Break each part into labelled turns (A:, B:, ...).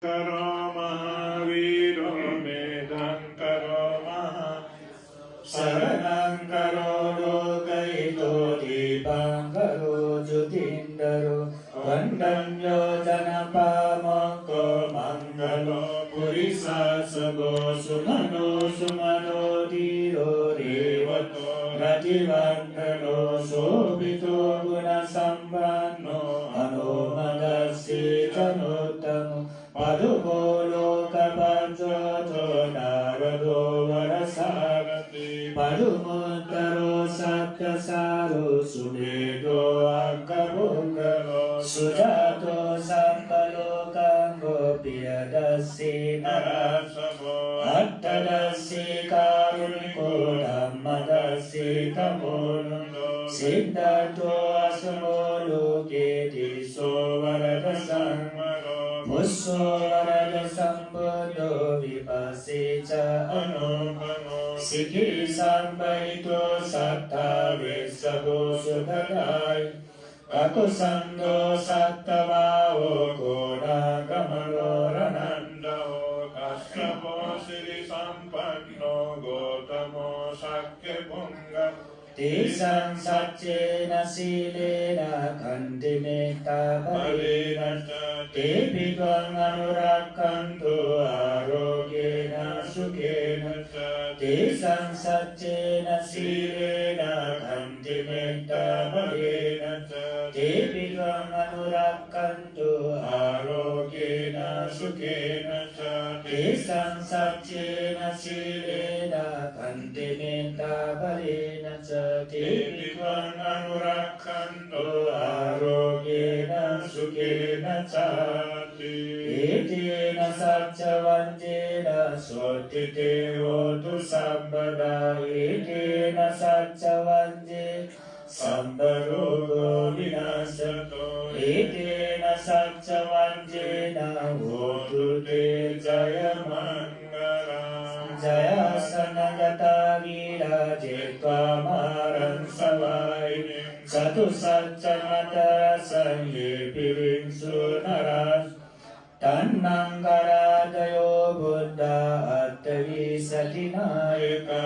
A: करो महावीरो मेधं करो महा शरणं करो लोकहितो दीपं करो ज्योतिन्दरो वन्दं योजनपामको मङ्गलो पुरिसासगो सुमनो सुमनो धीरो रेवतो रतिवन्दनो शोभितो गुणसम्पन्नो अनुमदस्सि तनुत्तमो पदुमो लोकपञ्चतो नारदो वरसारथि पदुमुत्तरो सप्तसारो सुवेदो अङ्गभुङ्गलो सुजातो सम्पलोकङ्गो प्रियदस्सि नरसभो अट्टदस्सि कारुणिको धम्मदस्सि तमोनुन्दो सिद्धार्थो असमो लोके दिशो वरदसंवरो पुष्यो वरदसम्बुद्धो विपस्सि च अनुपमो सिद्धि सम्पयितो सत्ता विश्वगो सुखदाय काकुसंगो सत्तवाओ कोडागमलो रनन्दो कश्यपो सिरि सम्पन्नो गौतमो शक्यपुङ्गम् तेषां सच्चेन शीलेन खण्डिमेता बलेन तेऽपि त्वम् अनुरक्षन्तु आरोग्येन सुखेन तेषां सच्चेन शीलेन खण्डिमेता बलेन तेऽपि त्वम् अनुरक्षन्तु आरोग्येन सुखेन तेषां सच्चेन शीलेन खण्डिमेता बलेन तेऽपि त्वम् अनुरक्षन्तु आरोग्येन सुखेन च एतेन सच्चवञ्चेन स्वोत्थिते होतु सर्वदा एतेन सच्चवञ्चे सर्वरोगो विनाशतो एतेन सच्चवञ्चेन होतु ते जयमङ्गलम् जयासनगता वीरा जेत्वा मारं सवायिनीं चतुसच्चमतर संये पिविंसु नराः तन्नङ्गरादयो बुद्धा अट्टविंशतिनायका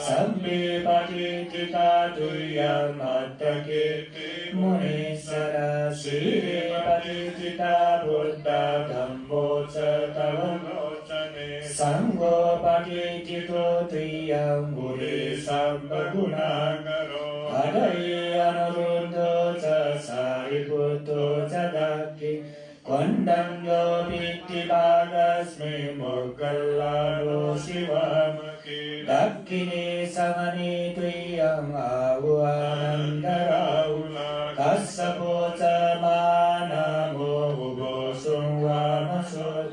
A: सभ्ये पठितिका तुल्यमट्टकीर्ति मुनीश्वरा श्रीरे पठितिका बुद्धा धम्मो च तव लोचने सङ्गो पठितितो तुल्यं मुरे सर्वगुणाकरो हरये अनुरुद्धो च सारिपुत्रो च दत्ति Kondam yo pitti bagasmi moggallado shivamaki dakkini samani tuyam avanandaraula kassapo chamanamo ubosumvamasot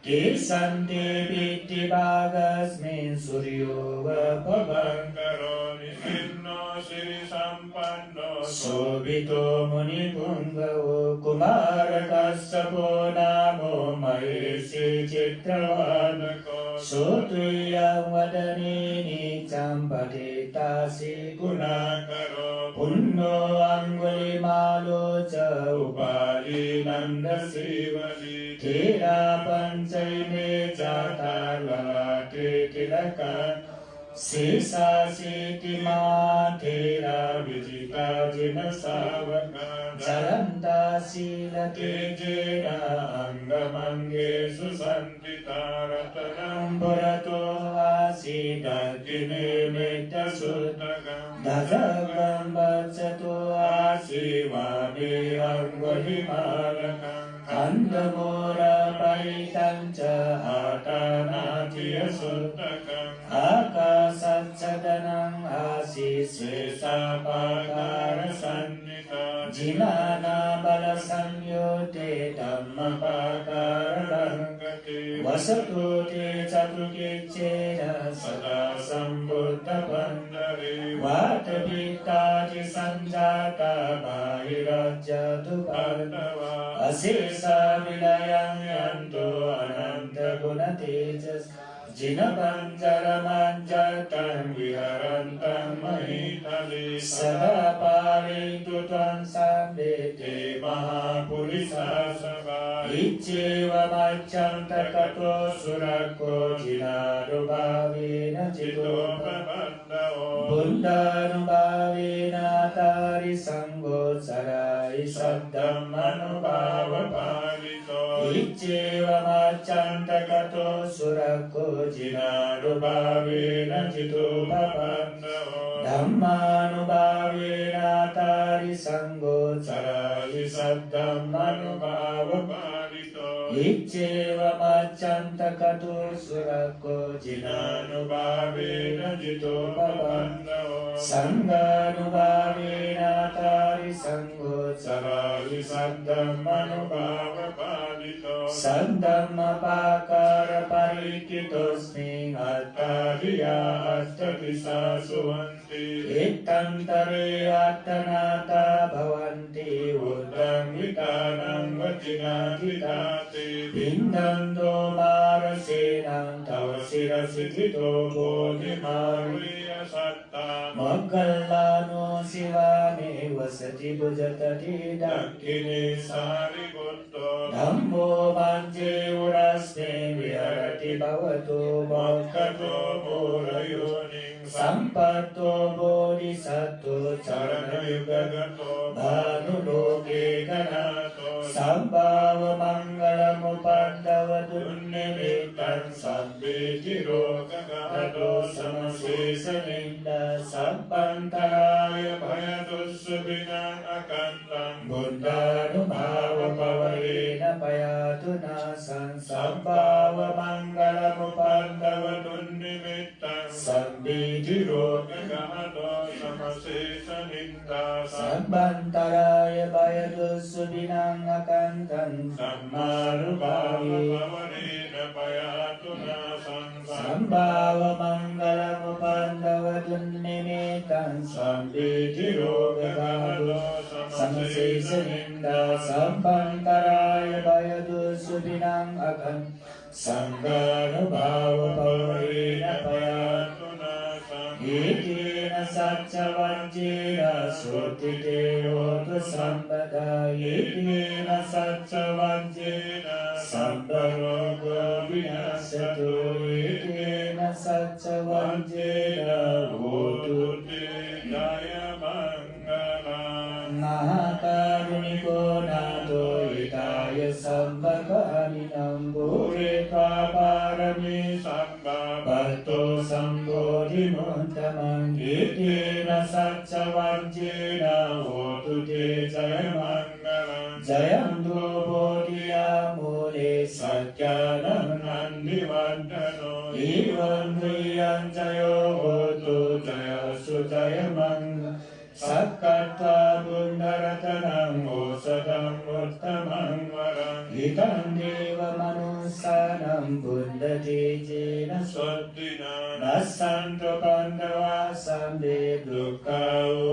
A: kisanti pitti bagasmi suryo vapavankaro nisinno siri sampanno sobito munipungao kumara kassapo namo mahesi chitravadako sotuyam vadanini champatitasi gunakaro punno angulimalo cha upali nandasivali thera panchaine chatarvate tilakan Sisa siti matera vijita jina savaka Jaranta sila tejena angamange susantita ratanam Bharato asida kine metta sutagam Dajagam bhajato asivane angvahimalakam Kandamora paitancha atanatiya sutagam Akasachadanam asisesa pakara sannita Jinana bala samyote dhamma pakara langate Vasato te chatukicena sada sambuddha bandare Vatapittaji sanjata bahirajya dupandava Asesa vilayam yanto ananta gunatejas जिनपञ्चरमञ्जतं विहरन्तं महीतले सदा पालयन्तु त्वं सम्वेते महापुरुषासवा इच्छेव मच्छन्त ततो सुरको जिनानुभावेन चितोपबन्धो बुद्धानुभावेन तारि सङ्गोचराय शब्दम् अनुभावपालितो इच्छेव मच्छन्त ततो सुरको जिनानुभावेन चितोपबन्धो धम्मानुभावेन तारि सङ्गोचराय शब्दम् अनुभावपालितो इच्छेव मच्छन्त ततो सुरको जिनानुभावेन चितोपबन्धो संगानुभावेन तारि सङ्गोचराय शब्दम् अनुभावपालितो सद्दम्मपाकार परिकितोऽस्मि अत्तारिया अष्टदिशा सुवन्ति इत्तन्तरे अत्तनाता भवन्ति ऊर्ध्वं वितानं वचिनाधिताति बिन्दन्तो मारसेनं तव शिरसि कृतो बोधिमारुय सत्ता मोग्गल्लानो शिवामे वसति भुजतटे दक्षिणे सारिपुत्रो धम्मो भञ्जे उरस्मे विहरति भवतो मोक्षतो मूलयोनिं सम्पत्तो बोधिसत्त्वो चरणयुगगतो भानुलोके गणातो सम्भावमङ्गलमुपद्रवदुर्निमित्तं सम्वेतिरोगगतो समशेषनिन्दा सम्पन्तराय भयदुःसुभिनाकन्दं बुद्धानुभावपवरेण पयातु नासं सम्भावमङ्गलमुपद्रवदुर्निमित्तं सम्वेतिरोगगतो समशेषनिन्दा सम्पन्तराय भयदुःसुभिनाकन्दं सम्मानुभावेन पयातु नासं सम्भावमङ्गलमुपद्रवदुर्निमित्तं सम्वेतिरोगगतो समशेषनिन्दा सम्पन्तराय भयदुःसुभिनाकन्दं सम्मानुभावेन पयातु नासं एकेन सच्चवञ्चेन श्रुतिते होतु सम्पदा एकेन सच्चवञ्चेन सम्परोगो विनश्यतु एकेन सच्चवञ्चेन होतु ते जयमङ्गलम् महाकारुणिको नाथो हिताय सम्भकारिणं भूरे पारमे सम्भवतो सम्बोधिमुत्तमं एकेन सच्चवञ्चेन होतु ते जयमङ्गलम् जयन्तु बोधिया मूले सत्यानं नन्दिवर्धनो एवं ह्रियं जयो होतु जयसु जयमङ्गलम् सक्कत्वा बुद्धरतनं औषधम् उत्तमं वरं हितं देवमनुसानं बुद्धतेजेन स्वस्तिना न सन्तु बन्धवा सम्भे दुःखा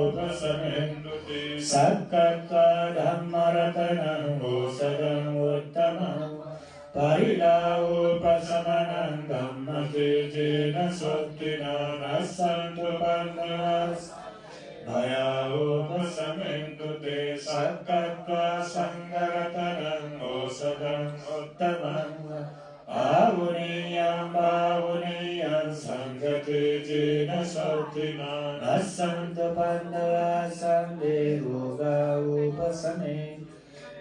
A: उपशमेन्दु ते सक्कत्वा धम्मरतनं औषधम् उत्तमं परिलाहोपशमनं धम्मतेजेन स्वस्तिना न सन्तु बन्धवा भयोपशमेन्दु ते सक्कत्वा सङ्गरतनं औषधम् उत्तमम् आहुनीयं सङ्गतेजेन स्वस्तिना न सन्तु बन्धवा सम्भे रोगा उपशमे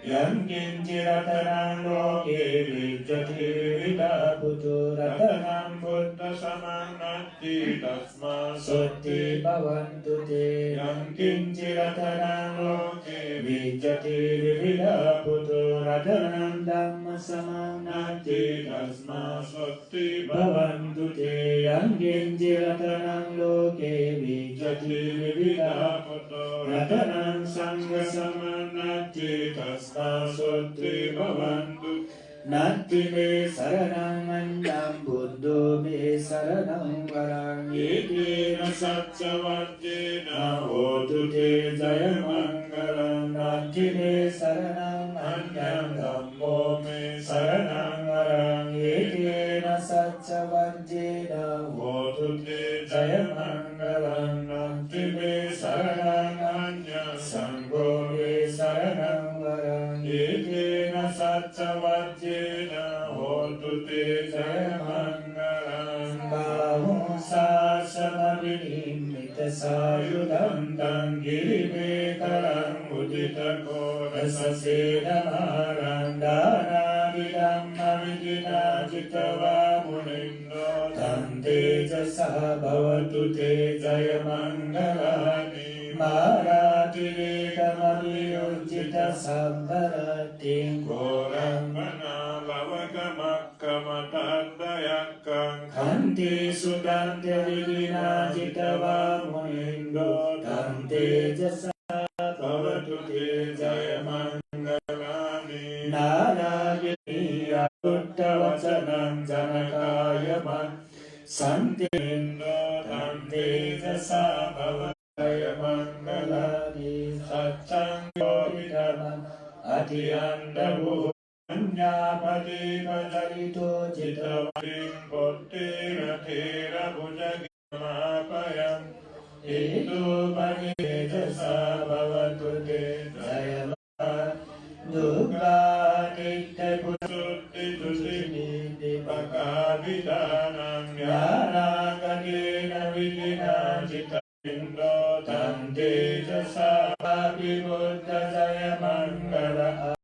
A: यं किञ्चिरतनं लोके विद्यते विदापुतो रतनं बुद्धसमं नत्ति तस्मात् स्वस्ति भवन्तु ते यं किञ्चिरतनं लोके विद्यते विदापुतो रतनं धम्मसमं नत्ति तस्मात् स्वस्ति भवन्तु ते यं किञ्चिरतनं लोके विद्यते विदापुतो रतनं संघसमं नत्ति तस्मात् स्वस्ति भवन्तु नत्ति मे शरणं अन्नं बुद्धो मे शरणं वरं एकेन सच्चवञ्चेन होतु ते जयमङ्गलं नत्ति मे शरणं अन्नं धम्मो मे शरणं वरं एकेन सच्चवञ्चेन ตุเตจยมังคลังบาหุสาสนวินิมิตสายุดันตังกิริเมฆลังอุดิตโกรัสเสนมารังดานาวิดัมมวิจินาจิตวามุนินโนตันเตจะสาภวตุเตจยมังคลานิมาราติเรกมวิโยจิตสัมภรติโกรังมนาลวะกมักกมตันดยักขังขันติสุดันเตวิรินาจิตวามุนินโดตันเตจะสาภวตุเตจยมังคลานินานายิยาตุตตวัจนังจนกายมังสันตินโดตันเตจะสาภวตุยมังคลานิสัจจังโยวิธรรมังอธิอันดบุปัญญาปฏิปัจจิโตจิตวิงปุตติระเทระบุจกิมาปยังอิตุปนิเจสาภวตุเตจยมังดุกานิเตปุสุติตุสินิติปกาวิดานังญาณากเนนวิจินาจิตตินโดตันเตจะสา